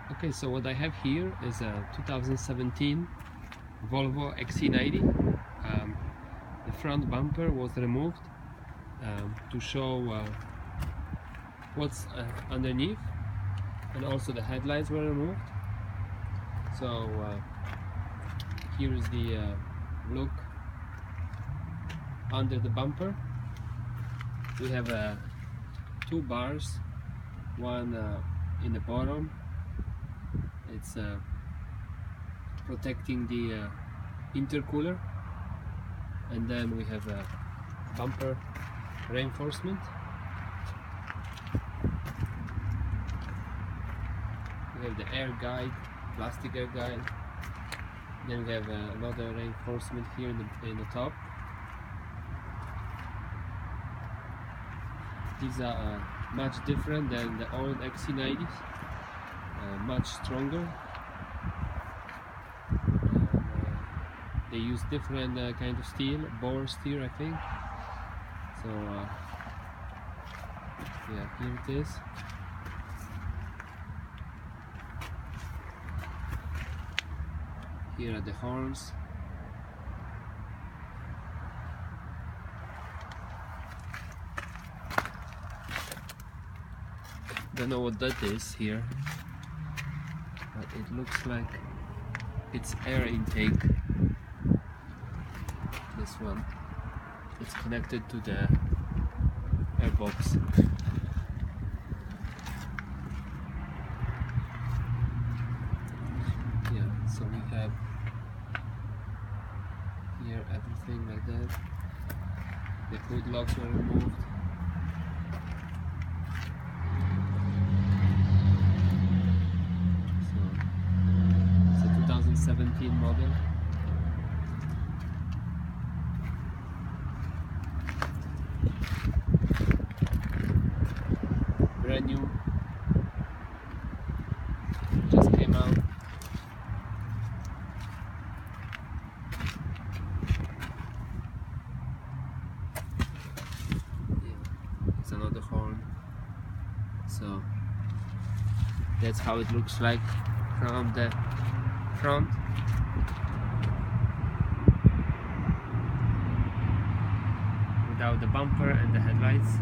Okay, so what I have here is a 2017 Volvo Xc90. The front bumper was removed to show what's underneath, and also the headlights were removed. So here is the look under the bumper. We have two bars, one in the bottom. It's protecting the intercooler, and then we have a bumper reinforcement. We have the air guide, plastic air guide. Then we have another reinforcement here in the top. These are much different than the old Xc90s, much stronger. They use different kind of steel, bore steel, I think. So yeah, here it is. Here are the horns. Don't know what that is here, but it looks like it's air intake. This one, it's connected to the airbox. Yeah, so we have here everything like that. The hood locks were removed. So it's a 2017 model. Brand new, just came out. Yeah, it's another horn. So that's how it looks like from the front. Without the bumper and the headlights.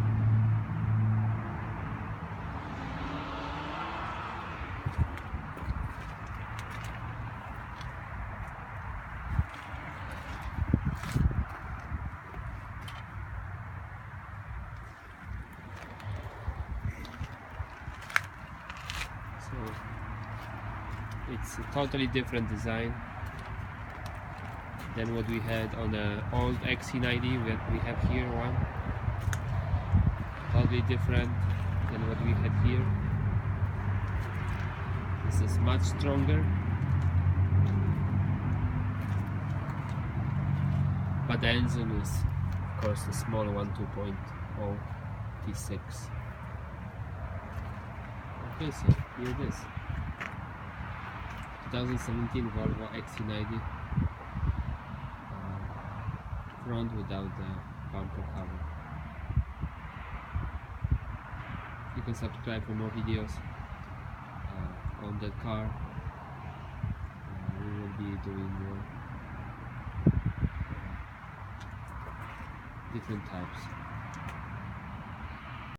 So it's a totally different design than what we had on the old Xc90. We have here one totally different than what we had here. This is much stronger, but the engine is of course a small one, 2.0 T6. Okay, so here it is, 2017 Volvo Xc90, front without the bumper cover. You can subscribe for more videos on that car. We will be doing more different types.